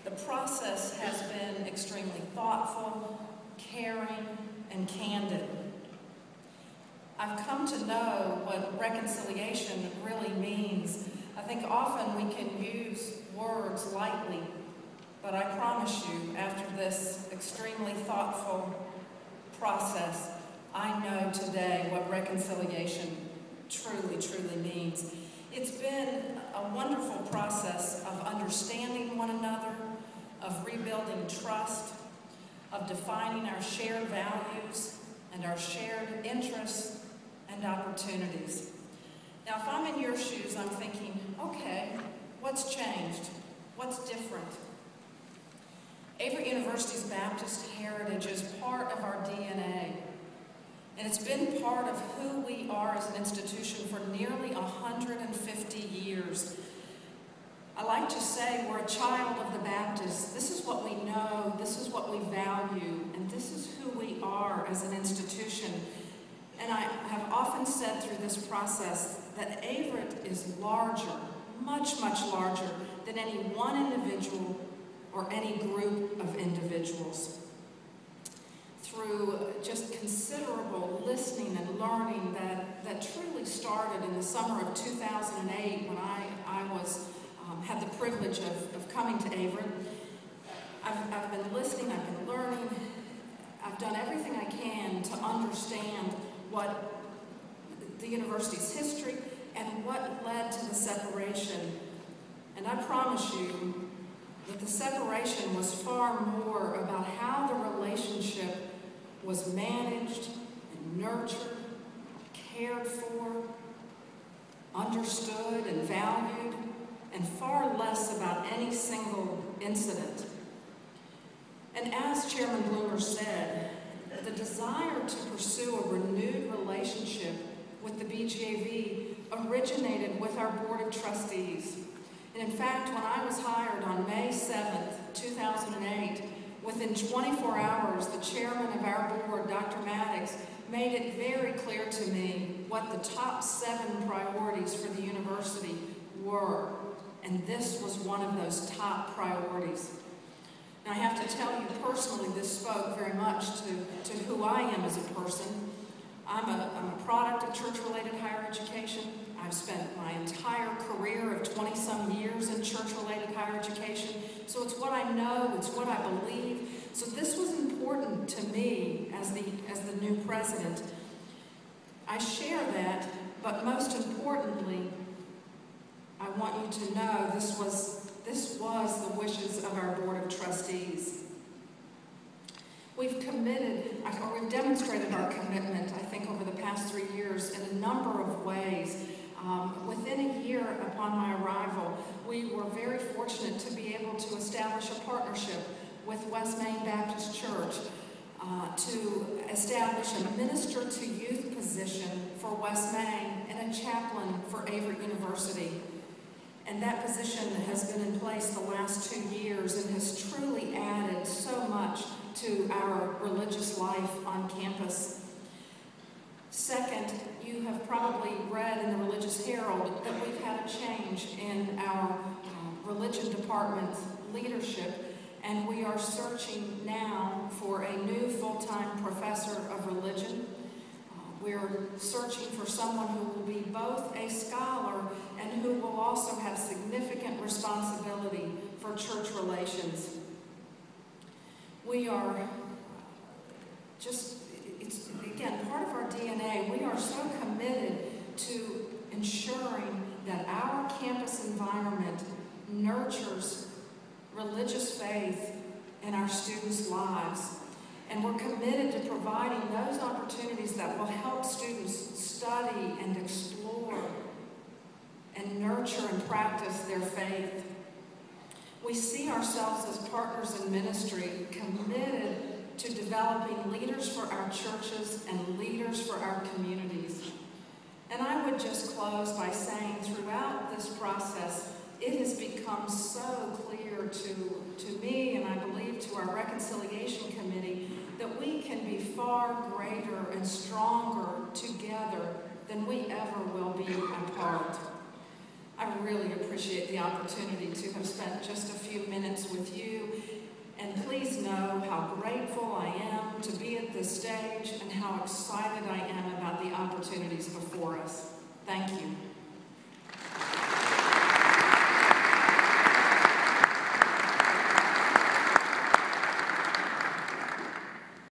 The process has been extremely thoughtful, caring, and candid. I've come to know what reconciliation really means. I think often we can use words lightly, but I promise you, after this extremely thoughtful process, I know today what reconciliation truly, truly means. It's been a wonderful process of understanding one another, of rebuilding trust, of defining our shared values and our shared interests and opportunities. Now, if I'm in your shoes, I'm thinking, okay, what's changed? What's different? Avery University's Baptist heritage is part of our DNA, and it's been part of who we are as an institution for nearly 150 years. I like to say we're a child of the Baptists. This is what we know, this is what we value, and this is who we are as an institution. And I have often said through this process that Averett is larger, much, much larger than any one individual or any group of individuals. Through just considerable listening and learning that truly started in the summer of 2008 when I had the privilege of coming to Averett. I've been listening, I've been learning, I've done everything I can to understand what the university's history and what led to the separation. And I promise you that the separation was far more about how the relationship was managed and nurtured, cared for, understood and valued, and far less about any single incident. And as Chairman Bloomer said, the desire to pursue a renewed relationship with the BGAV originated with our Board of Trustees. And in fact, when I was hired on May 7th, 2008, within 24 hours, the chairman of our board, Dr. Maddox, made it very clear to me what the top 7 priorities for the university were. And this was one of those top priorities. Now, I have to tell you personally, this spoke very much to who I am as a person. I'm a product of church-related higher education. I've spent my entire career of 20-some years in church-related higher education. So it's what I know, it's what I believe. So this was important to me as the new president. I share that, but most importantly, I want you to know this was the wishes of our Board of Trustees. We've demonstrated our commitment, I think, over the past 3 years in a number of ways. Within a year upon my arrival, we were very fortunate to be able to establish a partnership with West Main Baptist Church to establish a minister to youth position for West Main and a chaplain for Averett University. And that position has been in place the last 2 years and has truly added so much to our religious life on campus. Second, you have probably read in the Religious Herald that we've had a change in our religion department leadership, and we are searching now for a new full-time professor of religion. We're searching for someone who will be both a scholar and who will also have significant responsibility for church relations. We are just, it's again part of our DNA. We are so committed to ensuring that our campus environment nurtures religious faith in our students' lives. And we're committed to providing those opportunities that will help students study and explore and nurture and practice their faith. We see ourselves as partners in ministry, committed to developing leaders for our churches and leaders for our communities. And I would just close by saying throughout this process, it has become so clear to me, and I believe to our Reconciliation Committee, that we can be far greater and stronger together than we ever will be apart. I really appreciate the opportunity to have spent just a few minutes with you the stage and how excited I am about the opportunities before us. Thank you.